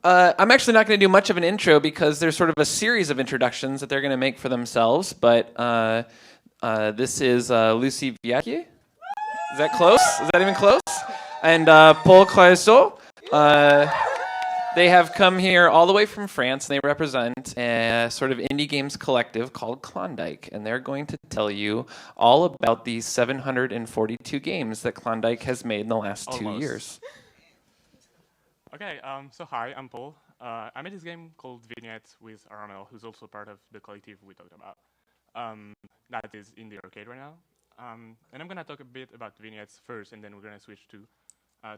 I'm actually not going to do much of an intro because there's sort of a series of introductions that they're going to make for themselves. But this is Lucie Viatgé. Is that close? Is that even close? And Paul Clarissou. They have come here all the way from France, and they represent a sort of indie games collective called Klondike, and they're going to tell you all about the 742 games that Klondike has made in the last 2 years. Okay, so hi, I'm Paul. I made this game called Vignettes with RML, who's also part of the collective we talked about. That is in the arcade right now. And I'm going to talk a bit about Vignettes first, and then we're going to switch to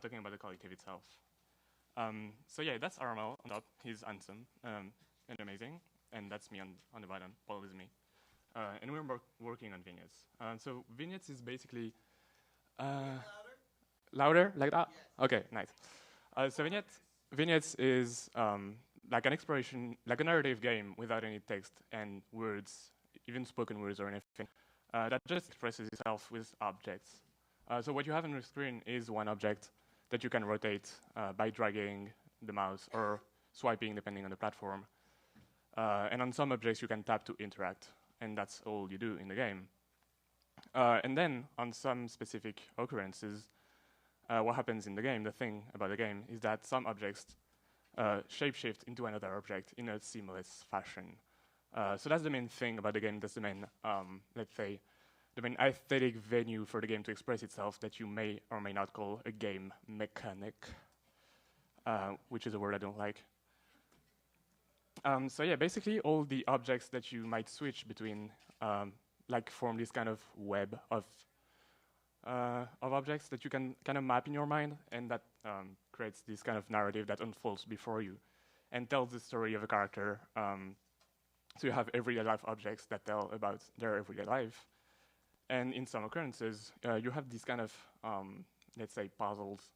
talking about the collective itself. So yeah, that's RML on top. He's handsome and amazing, and that's me on the bottom. Paul is me. And we're working on Vignettes. So Vignettes is basically... louder? Like that? Yeah. Okay, nice. So Vignettes is like an exploration, like a narrative game without any text and words, even spoken words or anything, that just expresses itself with objects. So what you have on your screen is one object that you can rotate by dragging the mouse or swiping depending on the platform. And on some objects you can tap to interact, and that's all you do in the game. And then on some specific occurrences, what happens in the game, the thing about the game, is that some objects shapeshift into another object in a seamless fashion. So that's the main thing about the game. That's the main, let's say, the main aesthetic venue for the game to express itself that you may or may not call a game mechanic, which is a word I don't like. So yeah, basically all the objects that you might switch between like form this kind of web of objects that you can kind of map in your mind, and that creates this kind of narrative that unfolds before you and tells the story of a character. So you have everyday life objects that tell about their everyday life. And in some occurrences, you have these kind of, let's say, puzzles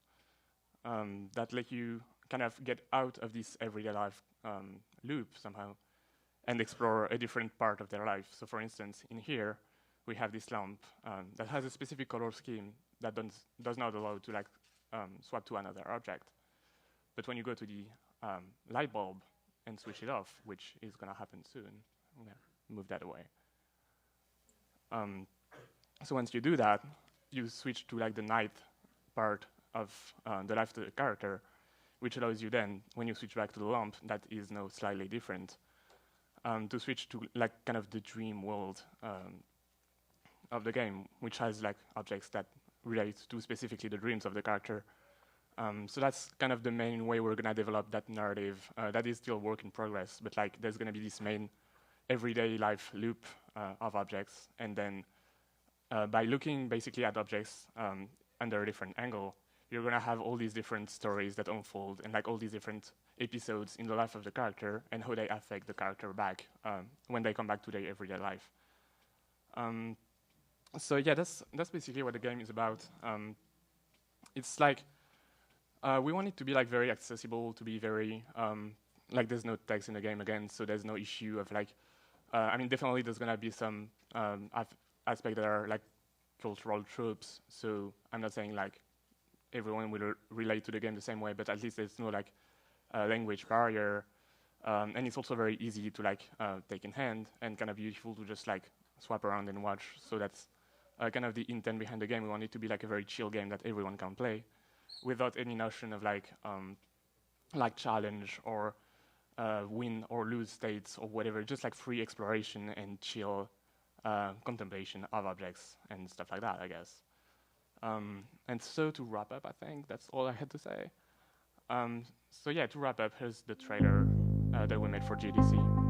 that let you kind of get out of this everyday life loop somehow and explore a different part of their life. So for instance, in here, we have this lamp that has a specific color scheme that does not allow to like swap to another object. But when you go to the light bulb and switch it off, which is going to happen soon, I'm going to move that away. So once you do that, you switch to like the night part of the life of the character, which allows you then, when you switch back to the lamp, that is now slightly different, to switch to like kind of the dream world of the game, which has like objects that relate to specifically the dreams of the character. So that's kind of the main way we're gonna develop that narrative. That is still work in progress, but like there's gonna be this main everyday life loop of objects, and then by looking basically at objects under a different angle, you're gonna have all these different stories that unfold and like all these different episodes in the life of the character and how they affect the character back when they come back to their everyday life. So yeah, that's basically what the game is about. It's like we want it to be like very accessible, to be very like there's no text in the game again, so there's no issue of like I mean definitely there's gonna be some aspects that are like cultural tropes. So I'm not saying like everyone will relate to the game the same way, but at least there's no like language barrier, and it's also very easy to like take in hand and kind of beautiful to just like swap around and watch. So that's kind of the intent behind the game. We want it to be like a very chill game that everyone can play without any notion of like challenge or win or lose states or whatever, just like free exploration and chill contemplation of objects and stuff like that, I guess. And so to wrap up, I think that's all I had to say. So yeah, to wrap up, here's the trailer that we made for GDC.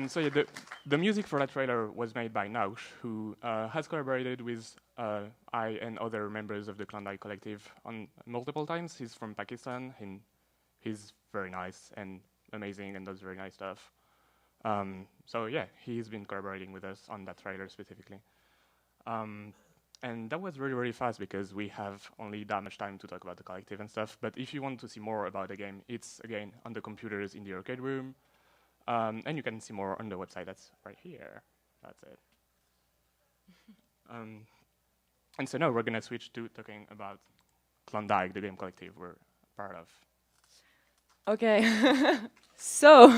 So yeah, the music for that trailer was made by Naush, who has collaborated with I and other members of the Klondike collective on multiple times. He's from Pakistan, and he's very nice and amazing and does very nice stuff. So yeah, he's been collaborating with us on that trailer specifically. And that was really, really fast because we have only that much time to talk about the collective and stuff. But if you want to see more about the game, it's again on the computers in the arcade room. And you can see more on the website. That's right here. That's it. And so now we're going to switch to talking about Klondike, the game collective we're part of. Okay, so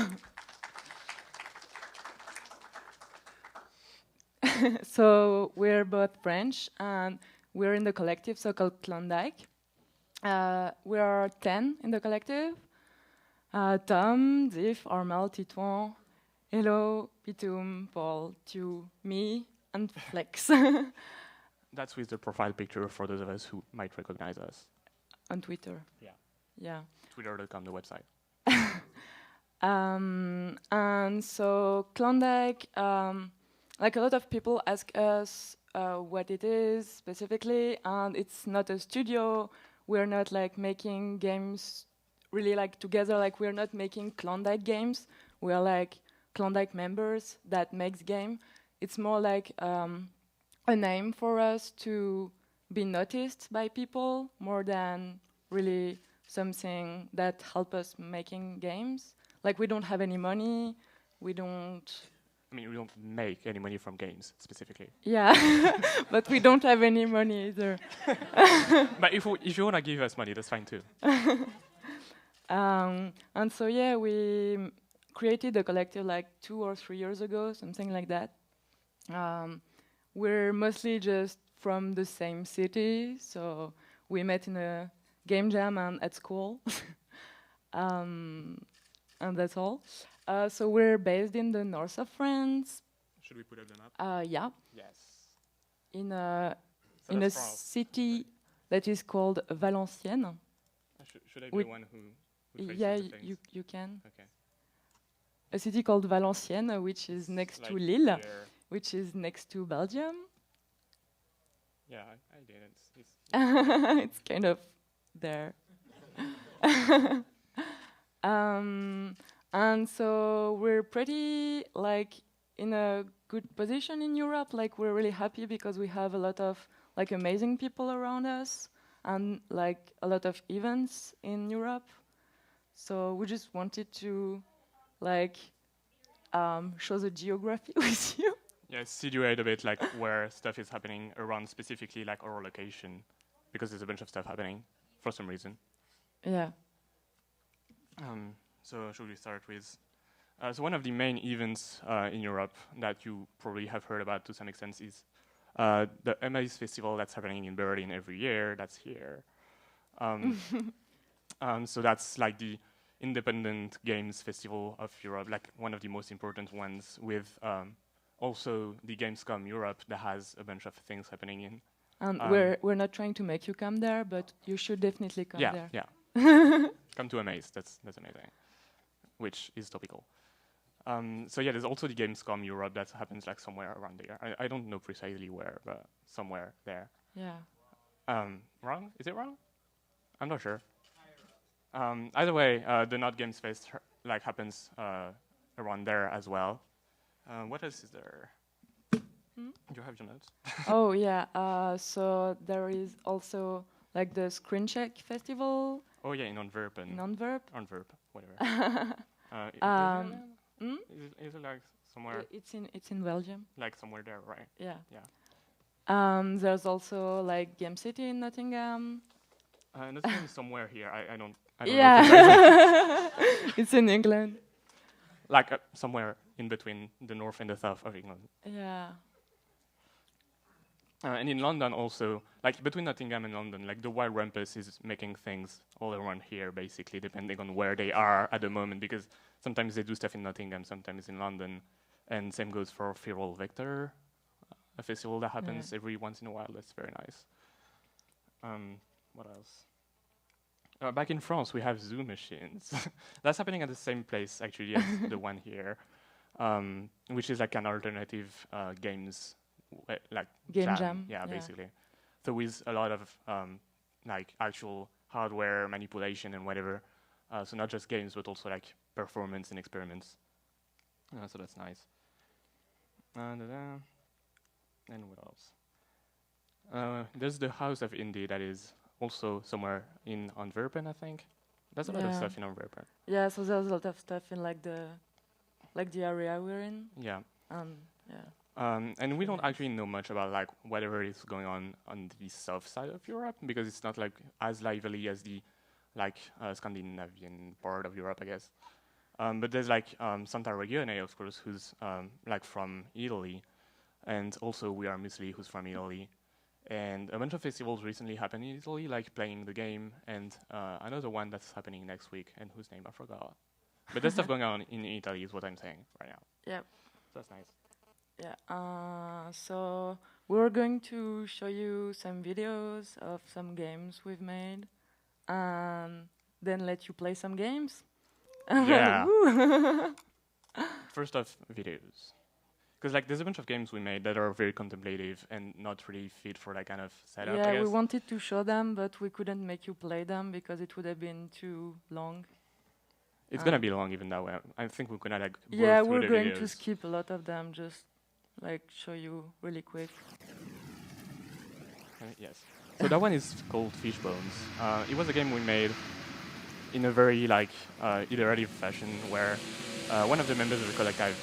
so we're both French, and we're in the collective so-called Klondike. We are 10 in the collective. Tom, Diff, Armel, Titouan, Hello, Pitoum, Paul, Tu, me, and Flex. That's with the profile picture for those of us who might recognize us. On Twitter. Yeah. Yeah. Twitter.com, the website. And so Klondike, like a lot of people ask us what it is specifically, and it's not a studio. We're not like making games really like together, like we're not making Klondike games. We're like Klondike members that makes game. It's more like a name for us to be noticed by people more than really something that help us making games. Like we don't have any money, we don't... I mean, we don't make any money from games, specifically. Yeah, but we don't have any money either. But if you want to give us money, that's fine too. And so yeah, we created the collective like 2 or 3 years ago, something like that. We're mostly just from the same city, so we met in a game jam and at school. And that's all. So we're based in the north of France. Should we put up the map? Yeah. Yes. In a So in a that's France. city that is called Valenciennes. Should I be the one who faces Yeah, the things? you can. Okay. A city called Valenciennes, which is next It's to like Lille, here. which is next to Belgium. Yeah, I did it. It's It's kind of there. And so we're pretty like in a good position in Europe. Like we're really happy because we have a lot of like amazing people around us and like a lot of events in Europe. So we just wanted to like show the geography with you. Yeah, situate a bit like where stuff is happening around specifically like our location, because there's a bunch of stuff happening for some reason. Yeah. So should we start with? So one of the main events in Europe that you probably have heard about to some extent is the MA's festival that's happening in Berlin every year. That's here. So that's like the Independent Games Festival of Europe, like one of the most important ones, with also the Gamescom Europe that has a bunch of things happening in. And we're not trying to make you come there, but you should definitely come there. Yeah. Come to Amaze. That's amazing, which is topical. So yeah, there's also the Gamescom Europe that happens like somewhere around there. I don't know precisely where, but somewhere there. Yeah. Wrong? Is it wrong? I'm not sure. Either way, the Not Games Fest like happens around there as well. What else is there? Do you have your notes? Oh yeah. So there is also like the Screen Check Festival. Oh yeah, in Antwerp. Antwerp, whatever. Is it like somewhere? It's in Belgium. Like somewhere there, right? Yeah. Yeah. There's also like Game City in Nottingham. Nottingham is somewhere here. I don't Yeah. know. It's in England. Like somewhere in between the north and the south of England. Yeah. And in London also, like between Nottingham and London, like the Wild Rumpus is making things all around here, basically, depending on where they are at the moment, because sometimes they do stuff in Nottingham, sometimes in London, and same goes for Feral Vector, a festival that happens every once in a while. That's very nice. What else? Back in France, we have Zoo Machines. That's happening at the same place, actually, as the one here. which is like an alternative games like Game jam, yeah, yeah. basically. So with a lot of like actual hardware manipulation and whatever. So not just games, but also like performance and experiments. So that's nice. And what else? There's the House of Indie that is also somewhere in Antwerpen, I think. There's a lot of stuff in Antwerpen. Yeah, so there's a lot of stuff in like the area we're in. Yeah. Yeah. And we don't actually know much about like whatever is going on the south side of Europe, because it's not like as lively as the like Scandinavian part of Europe, I guess. But there's like Santa Regione, of course, who's like from Italy, and also We Are Muesli, who's from Italy. And a bunch of festivals recently happened in Italy, like Playing the Game, and another one that's happening next week, and whose name I forgot. But there's stuff going on in Italy is what I'm saying right now. Yep. So that's nice. Yeah. So we're going to show you some videos of some games we've made, and then let you play some games. Yeah. First off, videos. Because like there's a bunch of games we made that are very contemplative and not really fit for that kind of setup, I Yeah, guess. we wanted to show them, but we couldn't make you play them because it would have been too long. It's gonna be long even that way. I think we're gonna like bore Yeah, through we're the going videos. to skip a lot of them, just like show you really quick. Yes. So that one is called Fishbones. It was a game we made in a very like iterative fashion where one of the members of the collective,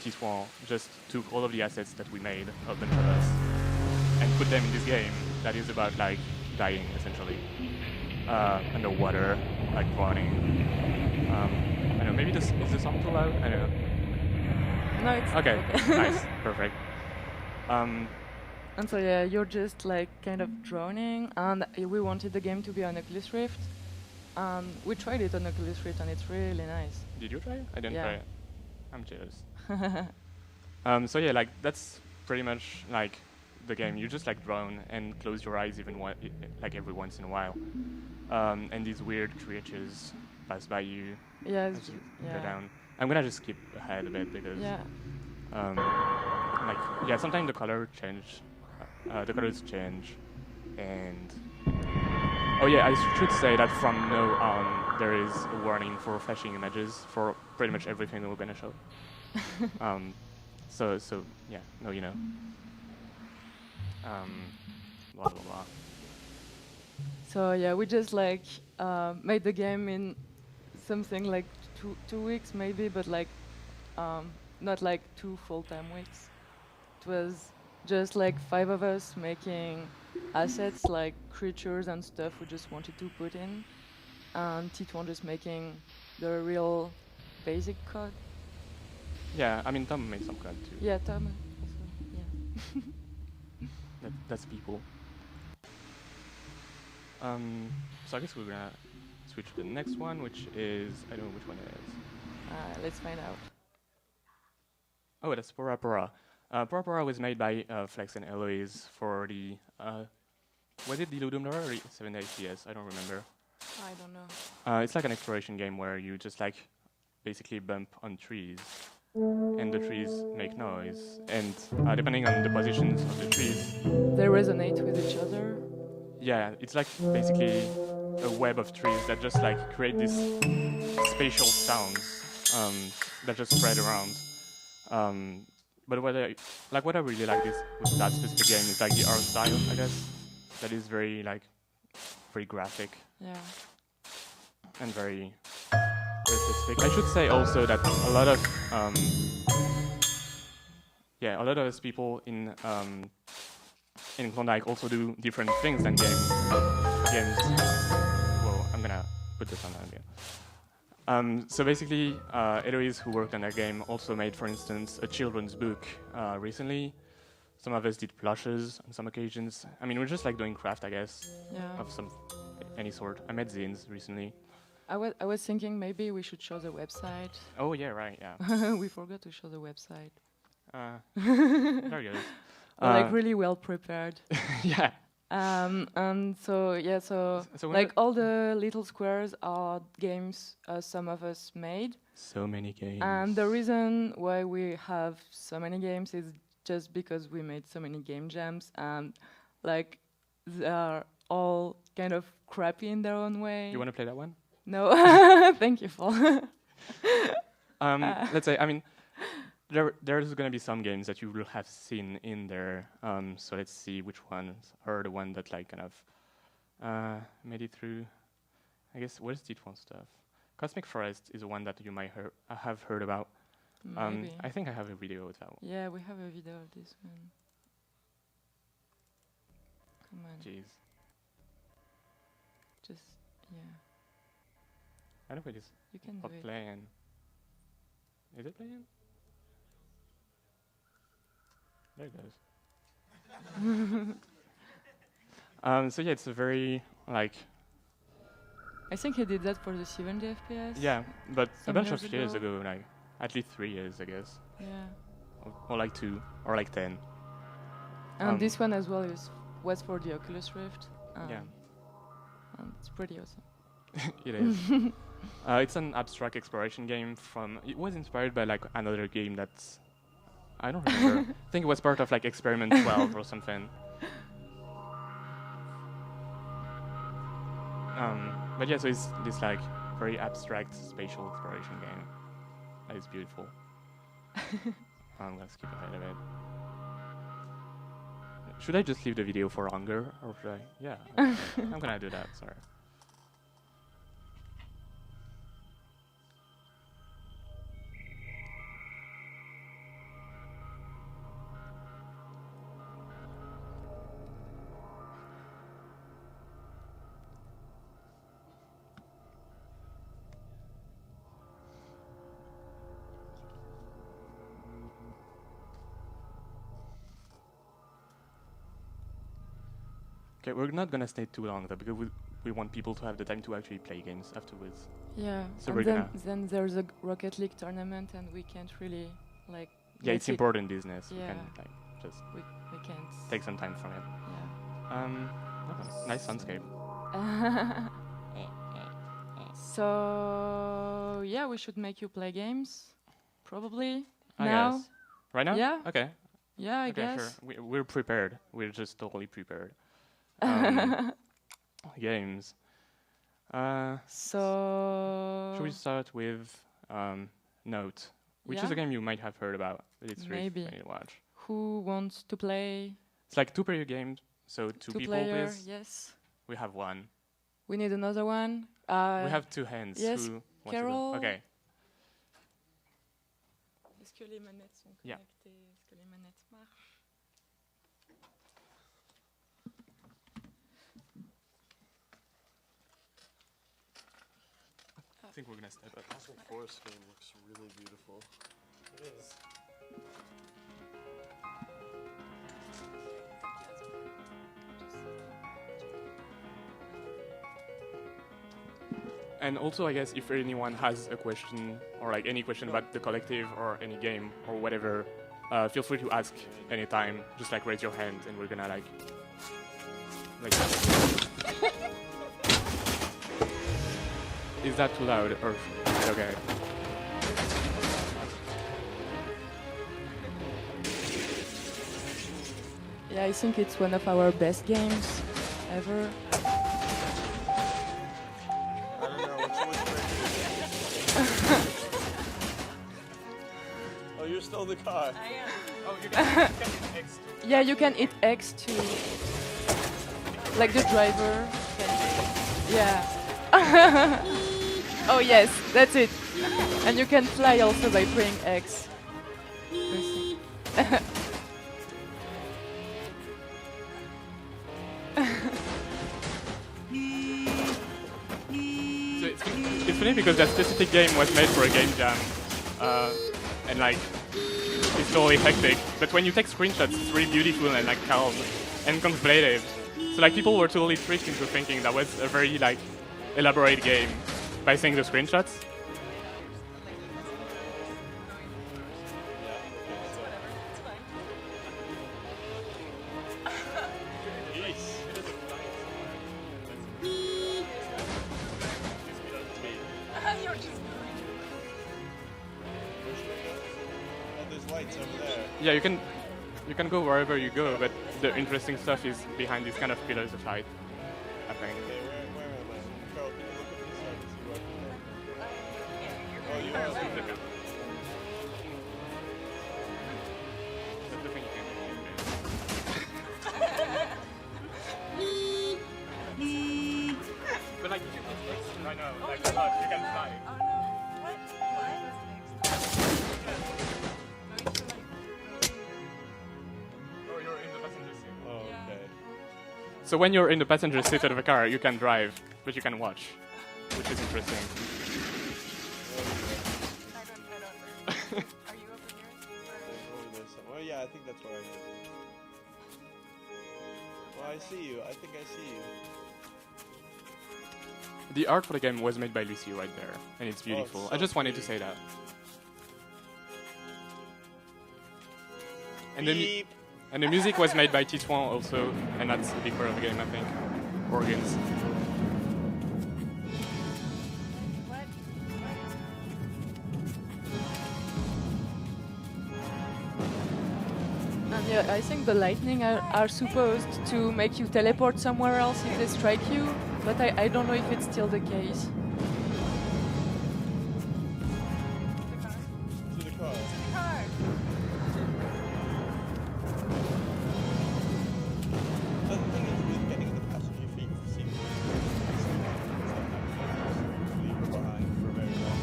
Titouan, just took all of the assets that we made, a bunch of us, and put them in this game that is about like dying essentially underwater, like drowning. I don't know, maybe is the song too loud? I don't know. No, it's Okay, nice, perfect. And so yeah, you're just like kind of drowning, and we wanted the game to be on Oculus Rift. We tried it on Oculus Rift, and it's really nice. Did you try it? I didn't Yeah. try it. I'm jealous. So yeah, like that's pretty much like the game. You just like drown and close your eyes even like every once in a while, and these weird creatures pass by you Yes. as you go down. I'm gonna just skip ahead a bit because like yeah, sometimes the colors change, and oh yeah, I should say that from now on there is a warning for flashing images for pretty much everything that we're gonna show. So yeah, no, you know. Blah blah blah. So yeah, we just like made the game in something like two weeks maybe, but like not like 2 full-time weeks. It was just like 5 of us making assets like creatures and stuff we just wanted to put in, and Titouan just making the real basic code. Yeah, I mean Tom made some code too. Yeah, Tom. Also, yeah. That's people. So I guess we're gonna switch to the next one, which is I don't know which one it is. Let's find out. Oh, that's Pora Pora. Pora Pora was made by Flex and Eloise for the was it the Ludum Dare or 7 FPS? I don't remember. I don't know. It's like an exploration game where you just like basically bump on trees, and the trees make noise, and depending on the positions of the trees, They resonate with each other. yeah, it's like basically a web of trees that just like create these spatial sounds that just spread around. But what I really like with that specific game is like the art style, I guess, that is very like very graphic. Yeah. And very specific. I should say also that a lot of us people in Klondike also do different things than games. Well, I'm gonna put this on again. So basically, Eloise, who worked on that game, also made, for instance, a children's book recently. Some of us did plushes on some occasions. I mean, we're just like doing craft, I guess, of any sort. I made zines recently. I was thinking maybe we should show the website. Oh yeah, right, yeah. We forgot to show the website. Very good. We're like really well prepared. Yeah. And so yeah, so like all the little squares are games some of us made. So many games. And the reason why we have so many games is just because we made so many game jams, and like they are all kind of crappy in their own way. You want to play that one? No, thank you, Paul. Let's say, I mean, there's going to be some games that you will have seen in there. So let's see which ones are the one that like kind of made it through. I guess where's the one stuff? Cosmic Forest is the one that you might have heard about. Maybe. I think I have a video of that one. Yeah, we have a video of this one. Come on. Jeez. Just, yeah. I don't know if it is You can do it. playing. Is it playing? There it goes. So yeah, it's a very like. I think he did that for the 70 FPS. Yeah, but a Some bunch years of years ago. ago, like at least 3 years, I guess, Yeah. or like 2, or like 10. And this one as well was for the Oculus Rift. Yeah. And it's pretty awesome. It is. It's an abstract exploration game from. It was inspired by like another game that's. I don't remember. I think it was part of like Experiment 12 or something. But yeah, so it's this like very abstract spatial exploration game. That is beautiful. I'm gonna skip ahead of it. Should I just leave the video for longer, or should I? Yeah, I'm gonna do that. Sorry. Okay, we're not gonna stay too long though, because we want people to have the time to actually play games afterwards. Yeah. So and then there's a Rocket League tournament, and we can't really like. Yeah, it's important business. Yeah. We can like just We can't. take some time from it. Yeah. Nice soundscape. So yeah, we should make you play games, probably I now. guess. Right now? Yeah. Okay. Yeah, I Okay, guess. sure. We're prepared. We're just totally prepared. Games. So. Should we start with Note, which is Yeah. a game you might have heard about, but it's really Maybe. funny to watch. Who wants to play? It's like 2-player game, so two people, Two-player, please. yes. We have one. We need another one. We have 2 hands. yes, Who wants to go? Carol. Okay. Est-ce que les manettes sont Yeah. connectées? Est-ce que les manettes marchent? I think we're gonna step up. That Cosmic Forest game looks really beautiful. It is. And also, I guess if anyone has a question or like any question about the collective or any game or whatever, feel free to ask anytime. Just like raise your hand, and we're gonna like. Is that too loud or is it okay? Yeah, I think it's one of our best games ever. I don't know, what's Oh, you're still in the car. Oh, you can X. Yeah, you can hit X to, like the driver. Yeah. Oh yes, that's it. And you can fly also by pressing X. So it's funny because that specific game was made for a game jam, and like it's totally hectic. But when you take screenshots, it's really beautiful and like calm and contemplative. So like people were totally tricked into thinking that was a very like elaborate game by seeing the screenshots. It's over there. Yeah, you can go wherever you go, but the interesting stuff is behind these kind of pillars of light, I think. Okay, where am I? Carl, can you look up this side and see where I can go? Oh, you are looking. That's the thing you can do. But like, I know, like, look, you can fly. Or you're in the passenger seat. Oh, okay. So when you're in the passenger seat of a car, you can drive, but you can watch, which is interesting. Are you over here? Over there somewhere. Oh, yeah, I think that's where I am. Oh, I see you. I think I see you. The art for the game was made by Lucie right there, and it's beautiful. so I just wanted to pretty. say that. And the music was made by Titouan also, and that's a big part of the game, I think. Organs. And yeah, I think the lightning are supposed to make you teleport somewhere else if they strike you, but I don't know if it's still the case. To the car. The thing is with getting in the passenger seat, leave her behind for very long.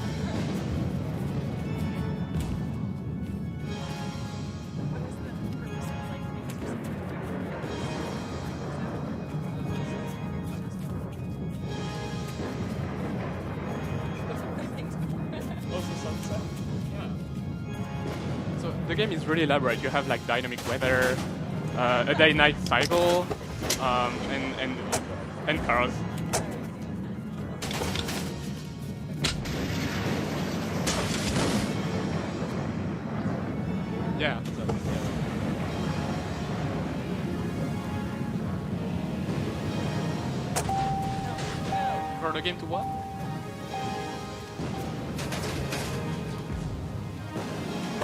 What is the purpose of like Oh, the sunset? So the game is really elaborate. You have like dynamic weather, a day-night cycle, and cars. Yeah. For the game to what?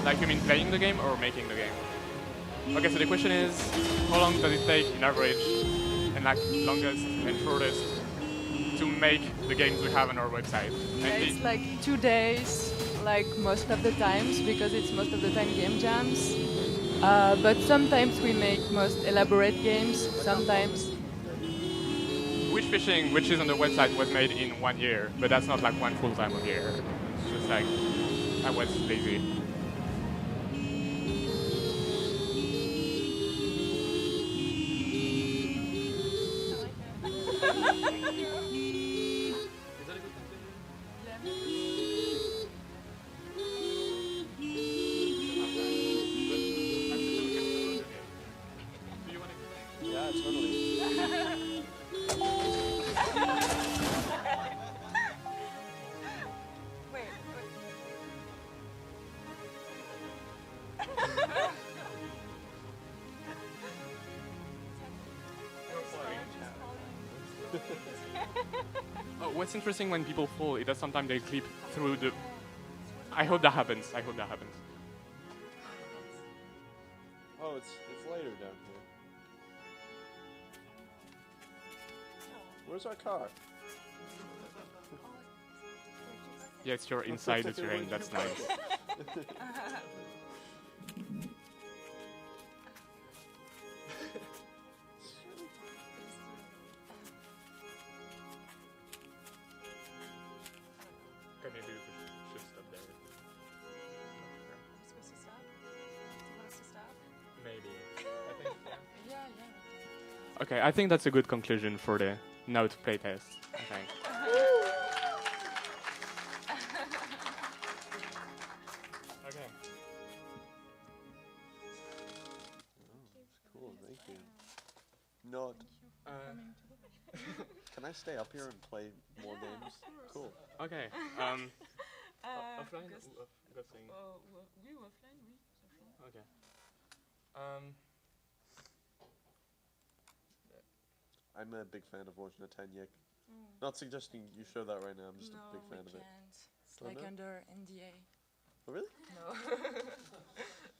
Like you mean playing the game or making the game? Okay, so the question is, how long does it take in average, and like longest and shortest, to make the games we have on our website? Yeah, And it's like 2 days, like most of the times, because it's most of the time game jams. But sometimes we make most elaborate games, sometimes. Wish Fishing, which is on the website, was made in 1 year, but that's not like one full time of year. It's just like, I was lazy. Yeah, totally. Wait. Oh, what's interesting when people fall, it does sometimes they slip through the... I hope that happens. I hope that happens. Oh, it's later down here. Where's our car? Yes, you're inside the terrain. That's nice. Okay, maybe we should stop there. I'm supposed to stop? Want us to stop? Maybe. I think. Yeah. Okay, I think that's a good conclusion for the now to play test. I think. Okay. Cool, thank you. Not. Can I stay up here and play more games? Cool. Okay. Offline ou offline? Oui, offline, oui. Okay. I'm a big fan of version 10 Yik. Not suggesting you show that right now, I'm just a big fan of it. It's Oh, like no? under NDA. Oh, really?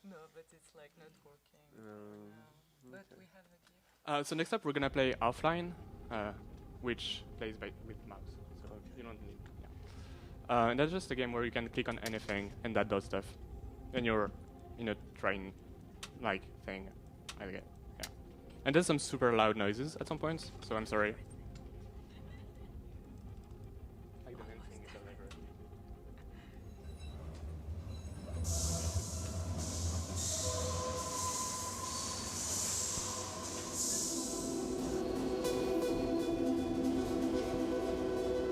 No. No, but it's like not working. But we have a gift. So next up, we're gonna play offline, which plays with mouse. So you don't need. Yeah. And that's just a game where you can click on anything and that does stuff. And you're in a train, like thing, I get. Yeah. And there's some super loud noises at some points. So I'm sorry. Like the main thing is a lever.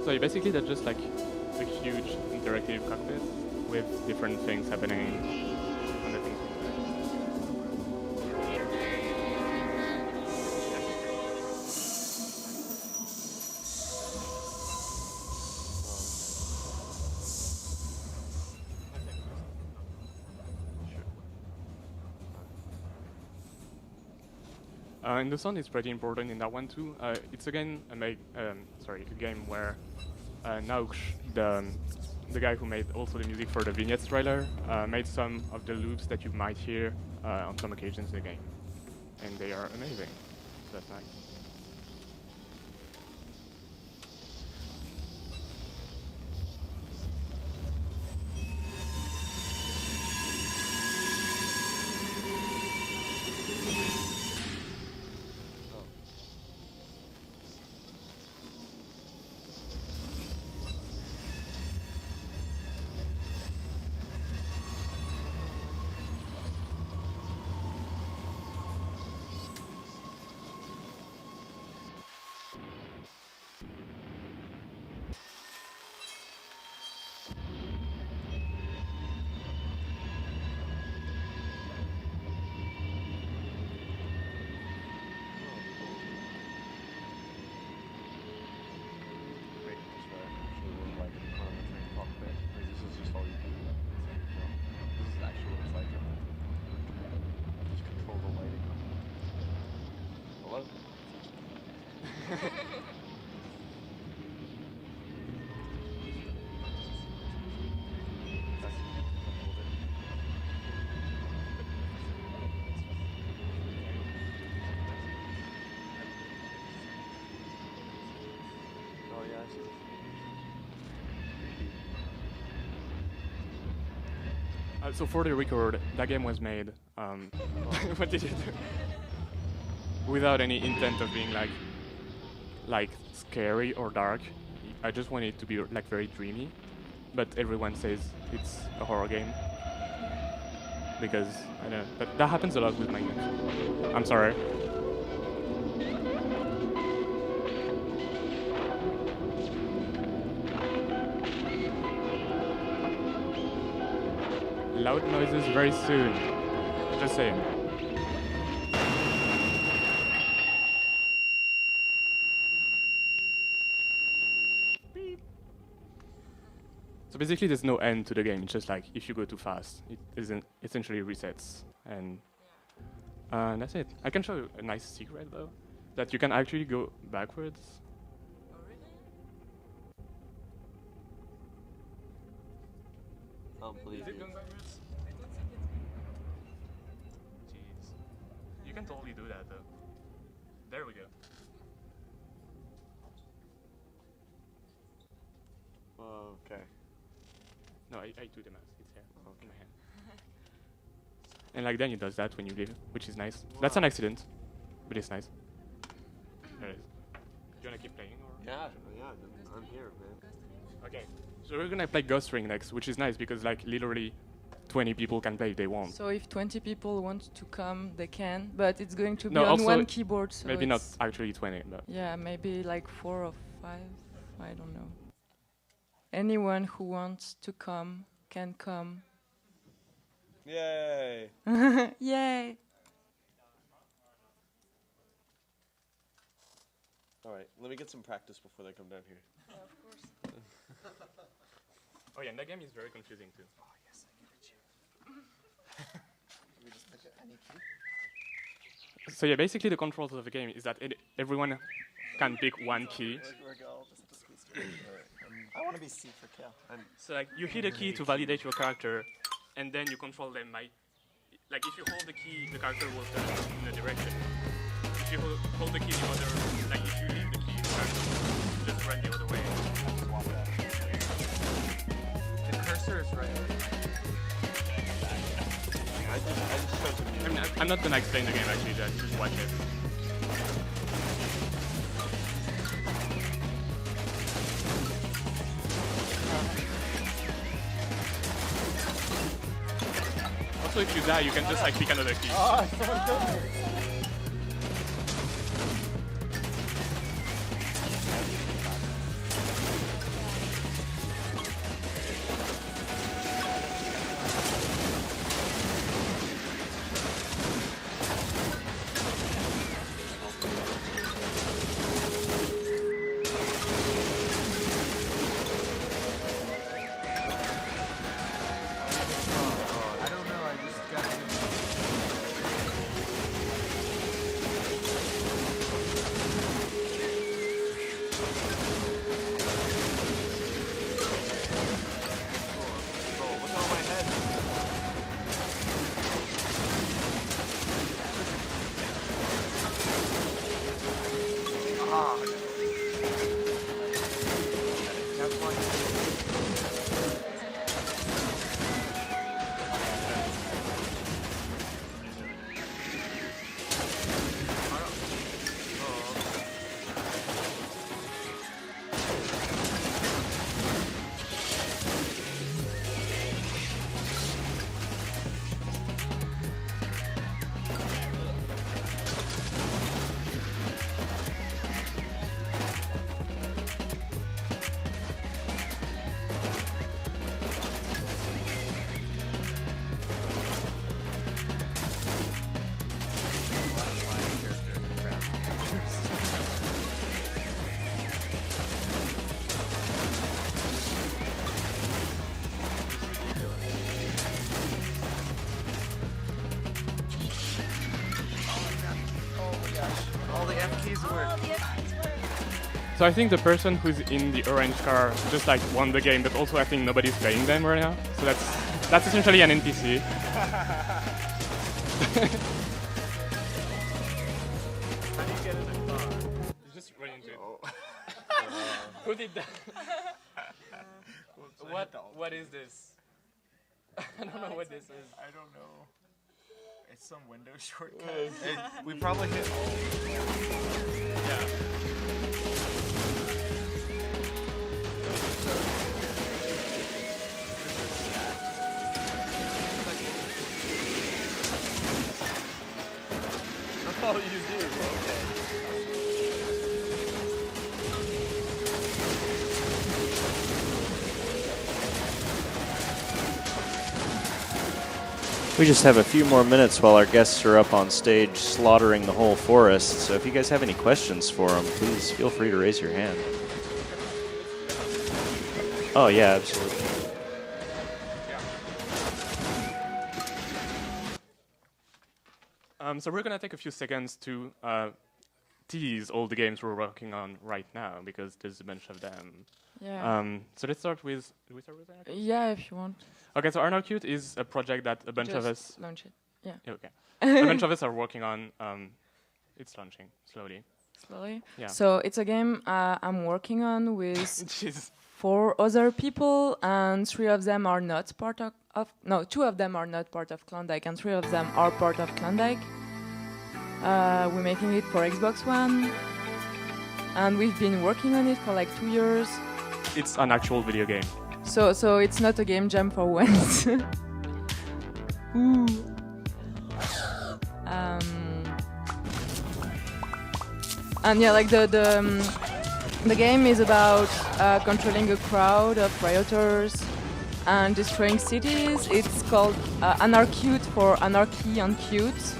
So basically that's just like a huge interactive cockpit with different things happening on the things. And the sound is pretty important in that one too. It's again a game where Nauksh, the guy who made also the music for the Vignettes trailer, made some of the loops that you might hear on some occasions in the game, and they are amazing. So that's nice. So for the record, that game was made. What did you do? Without any intent of being like scary or dark. I just want it to be like very dreamy. But everyone says it's a horror game because I don't know. That happens a lot with my games. I'm sorry. Loud noises very soon. Just saying. Beep. So basically there's no end to the game. It's just like if you go too fast, it essentially resets. And that's it. I can show you a nice secret though. That you can actually go backwards. Oh, really? Oh, please. Is it going backwards? I don't think it's Jeez. You can totally do that though. There we go. Okay. No, I do the math. It's here in my hand. And like then it does that when you leave, which is nice. Wow. That's an accident, but it's nice. There it is. Do you wanna keep playing or? Yeah, I'm here, man. Okay. So we're gonna play Ghost Ring next, which is nice because like literally 20 people can play if they want. So if 20 people want to come, they can, but it's going to be No, on also one keyboard. So maybe not it's actually 20, but yeah, maybe like 4 or 5. I don't know. Anyone who wants to come can come. Yay! Yay! All right, let me get some practice before they come down here. Yeah, of course. oh yeah, and that game is very confusing too. Oh yes, I get you. We just pick any key. So yeah, basically the controls of the game is that everyone can pick one key. I'll just have to squeeze through. I want to be C for kill. So like you hit a key to validate your character, and then you control them by like if you hold the key, the character will turn in a direction. If you hold the key the other, like if you leave the key, the character will just run the other way. The cursor is right. I just chose some I mean, I'm not gonna explain the game actually, just watch it. Also, if you die, you can just like pick another key. Ah, someone killed me. I don't know, I just got what's on my head? Ah. That's one. All the F keys work. So I think the person who's in the orange car just like won the game, but also I think nobody's playing them right now. So that's essentially an NPC. How do you get in the car? Just run into it. Oh. Who did that? What is this? I don't know what this is. I don't know. It's some Windows shortcut. We probably hit all. Yeah. Oh, you do? Okay. We just have a few more minutes while our guests are up on stage slaughtering the whole forest. So if you guys have any questions for them, please feel free to raise your hand. Oh, yeah, absolutely. So we're gonna take a few seconds to tease all the games we're working on right now because there's a bunch of them. Yeah. So let's start with. Do we start with Arnold? Yeah, if you want. Okay, so Arnold Cute is a project that a bunch of us. Just launch it. Yeah. Yeah, okay. A bunch of us are working on. It's launching slowly. Slowly. Yeah. So it's a game I'm working on with Jeez. 4 other people, and 3 of them are not part of no, 2 of them are not part of Klondike, and 3 of them are part of Klondike. We're making it for Xbox One, and we've been working on it for like 2 years. It's an actual video game. So it's not a game jam for once. Ooh. And yeah, like the game is about controlling a crowd of rioters and destroying cities. It's called Anarcute for Anarchy and Cute.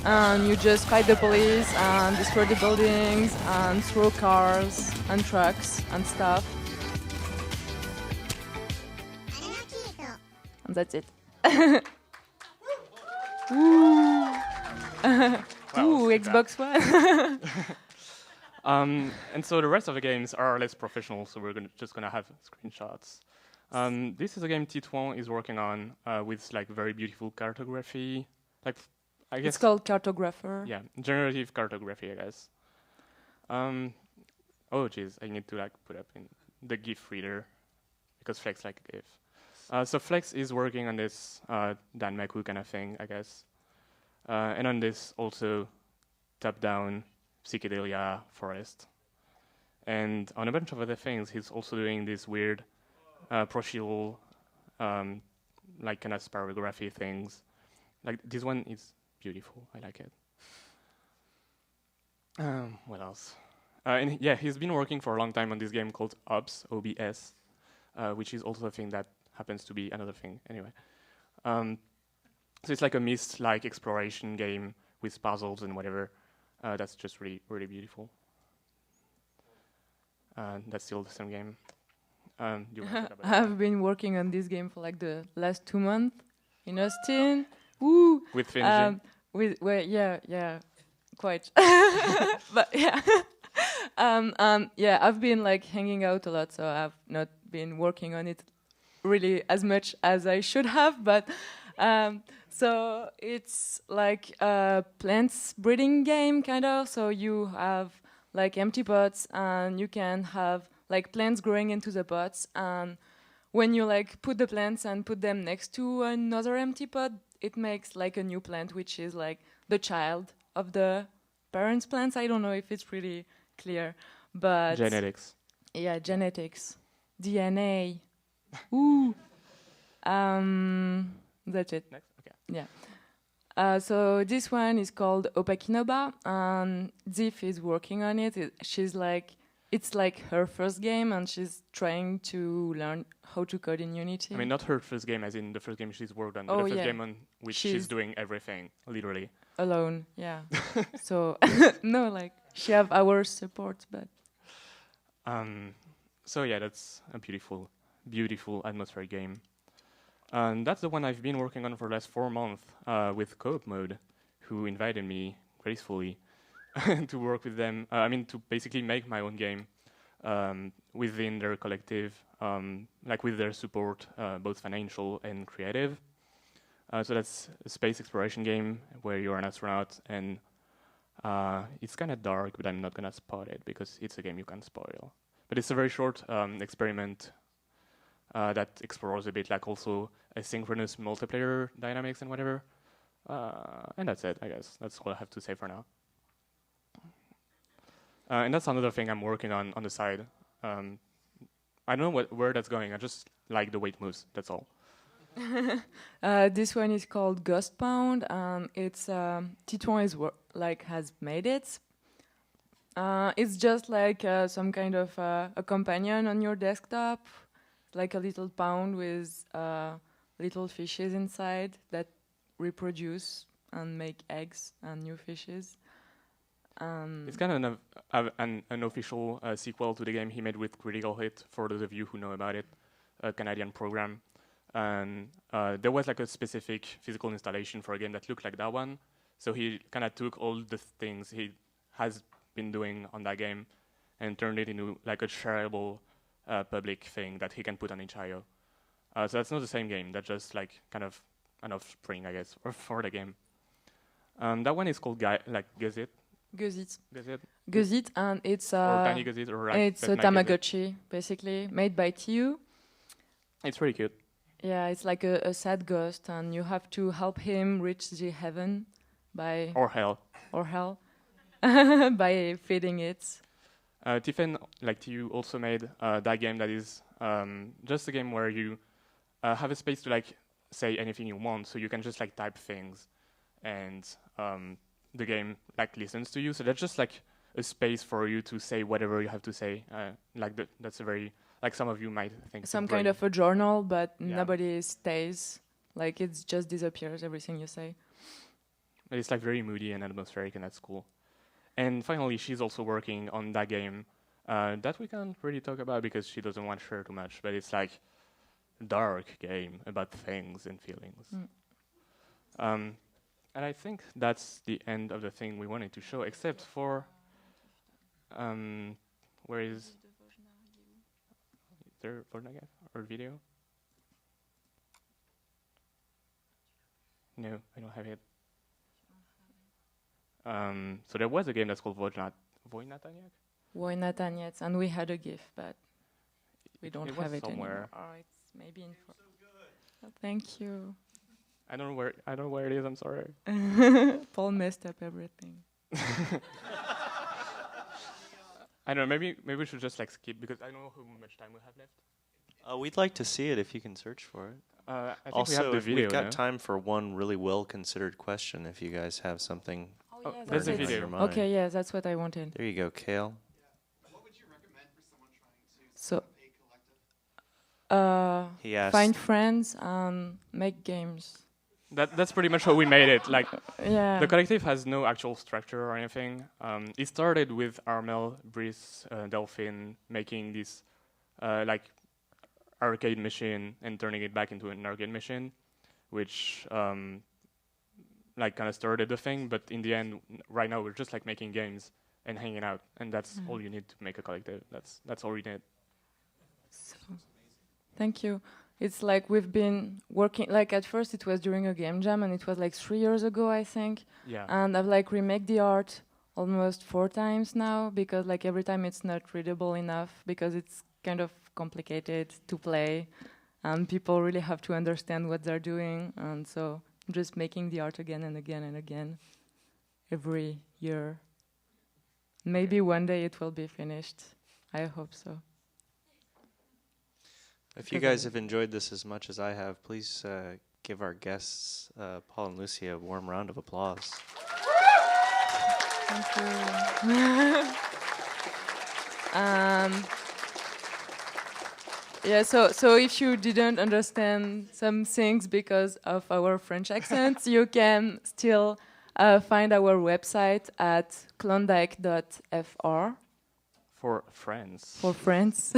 And you just fight the police and destroy the buildings and throw cars and trucks and stuff. And that's it. Ooh. Ooh, Xbox One. And so the rest of the games are less professional, so we're just gonna have screenshots. This is a game Titouan is working on with like very beautiful cartography. Like, I guess It's called Cartographer. yeah, generative cartography, I guess. Oh jeez, I need to like put up in the GIF reader because Flex like a GIF. So Flex is working on this Danmaku kind of thing, I guess, and on this also top-down psychedelia forest, and on a bunch of other things. He's also doing this weird procedural, like kind of spirography things. Like this one is beautiful. I like it. What else? And yeah, he's been working for a long time on this game called OBS, OBS, which is also a thing that happens to be another thing. Anyway, so it's like a Myst-like exploration game with puzzles and whatever. That's just really, really beautiful. That's still the same game. Do you want to talk about that? I've been working on this game for like the last 2 months in Austin. Woo! With Viatgé? Yeah, quite. But yeah, yeah, I've been like hanging out a lot, so I've not been working on it really as much as I should have. But so it's like a plants breeding game, kind of. So you have like empty pots, and you can have like plants growing into the pots, and when you like put the plants and put them next to another empty pot, it makes like a new plant, which is like the child of the parents' plants. I don't know if it's really clear, but Genetics. yeah, genetics, DNA. Ooh, that's it. Next. Okay. Yeah. So this one is called Opakinoba, and Ziff is working on it. It's like her first game, and she's trying to learn how to code in Unity. I mean, not her first game, as in the first game she's worked on, but Oh, the first yeah. game on which she's doing everything, literally. Alone, yeah. So no, like she have our support, but So yeah, that's a beautiful, beautiful atmospheric game. And that's the one I've been working on for the last 4 months with co-op mode, who invited me gracefully to work with them. I mean, to basically make my own game within their collective, like with their support, both financial and creative. So that's a space exploration game where you're an astronaut, and it's kind of dark, but I'm not gonna spoil it because it's a game you can't spoil. But it's a very short experiment that explores a bit, like also asynchronous multiplayer dynamics and whatever. And that's it, I guess. That's all I have to say for now. And that's another thing I'm working on the side. I don't know where that's going. I just like the way it moves. That's all. this one is called Ghost Pound, and it's Titouan is has made it. It's just like some kind of a companion on your desktop, like a little pound with little fishes inside that reproduce and make eggs and new fishes. It's kind of an unofficial sequel to the game he made with Critical Hit, for those of you who know about it, a Canadian program. And there was like a specific physical installation for a game that looked like that one. So he kind of took all the things he has been doing on that game and turned it into like a shareable public thing that he can put on itch.io. So that's not the same game. That's just like kind of an offspring, I guess, for the game. That one is called Gazit. Gazit. Gazit. Gazit, and it's Or Tiny Gazit, or like it's a Pet Night Gazit. Tamagotchi, basically made by TU. It's really cute. Yeah, it's like a sad ghost, and you have to help him reach the heaven by Or hell. or hell by feeding it. Tiffen, like you, also made that game that is just a game where you have a space to like say anything you want, so you can just like type things, and the game like listens to you. So that's just like a space for you to say whatever you have to say. That's a very, like, some of you might think Some it's kind great. of a journal, but Yeah. nobody stays. Like it just disappears, everything you say. But it's like very moody and atmospheric, and that's cool. And finally, she's also working on that game that we can't really talk about because she doesn't want to share too much. But it's like a dark game about things and feelings. And I think that's the end of the thing we wanted to show, except for where is there Vornagef or video? No, I don't have it. So there was a game that's called Vojnataniak. Why not yet? And we had a GIF, but we don't It have was it somewhere. anymore. Oh, it's maybe in. Thank you. I don't know where it is. I'm sorry. Paul messed up everything. I don't know. Maybe we should just like skip because I don't know how much time we have left. We'd like to see it if you can search for it. I think Also, we have the if video. we've got no? time for one really well-considered question, if you guys have something Oh, Oh, yeah, there's a burning on video. your mind. Okay, yeah, that's what I wanted. There you go, Kale. What would you recommend for someone trying to So, set up a collective? He asked. find friends and make games. That's pretty much how we made it. Like Yeah. the collective has no actual structure or anything. It started with Armel, Brice, Delphine making this like arcade machine and turning it back into an arcade machine, which like kind of started the thing. But in the end, right now we're just like making games and hanging out, and that's all you need to make a collective. That's all we need. So, thank you. It's like we've been working, like at first it was during a game jam and it was like 3 years ago, I think. Yeah. And I've like remade the art almost 4 times now because like every time it's not readable enough because it's kind of complicated to play and people really have to understand what they're doing. And so just making the art again and again and again every year. Maybe one day it will be finished. I hope so. If you guys have enjoyed this as much as I have, please give our guests, Paul and Lucie, a warm round of applause. Thank you. Yeah, so if you didn't understand some things because of our French accent, you can still find our website at klondike.fr. For friends. For friends.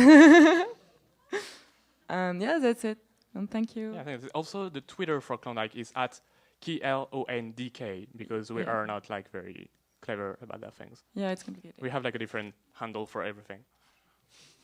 And yeah, that's it. And thank you. Yeah, I think also the Twitter for Klondike is at KLONDK because we Yeah. are not like very clever about that things. Yeah, it's complicated. We have like a different handle for everything.